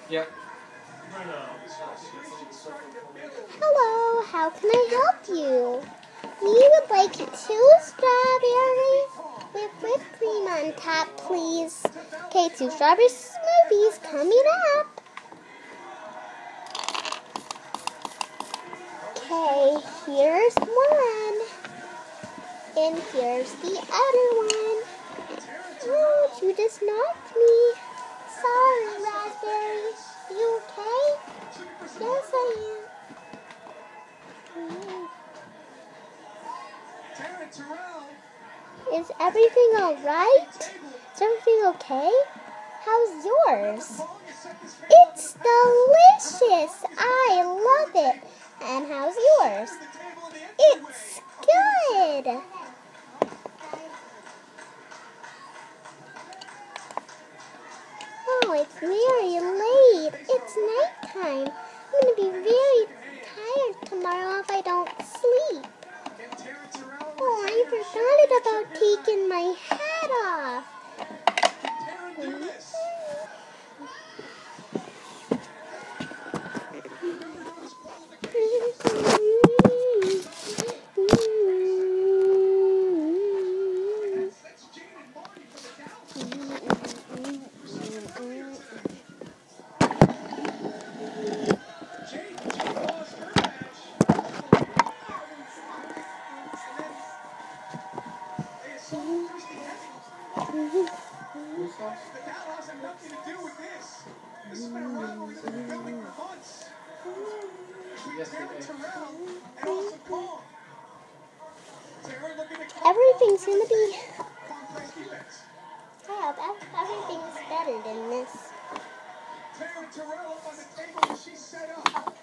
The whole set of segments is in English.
Yep. Hello, how can I help you? We would like 2 strawberry with whipped cream on top, please. Okay, 2 strawberry smoothies coming up. Okay, here's one. And here's the other one. Oh, you just knocked me. Sorry, Raspberry. You okay? Yes, I am. Is everything alright? Is everything okay? How's yours? It's delicious. I love it. And how's yours? It's good. Oh, it's very late. It's nighttime. I'm going to be very tired tomorrow if I don't sleep. Oh, I forgot about taking my hat off. Everything's gonna be. I hope everything's better than this. Terrell up on the table and she's set up.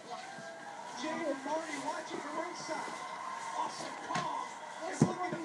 Jane and Marty watching from ringside. Awesome call. Just looking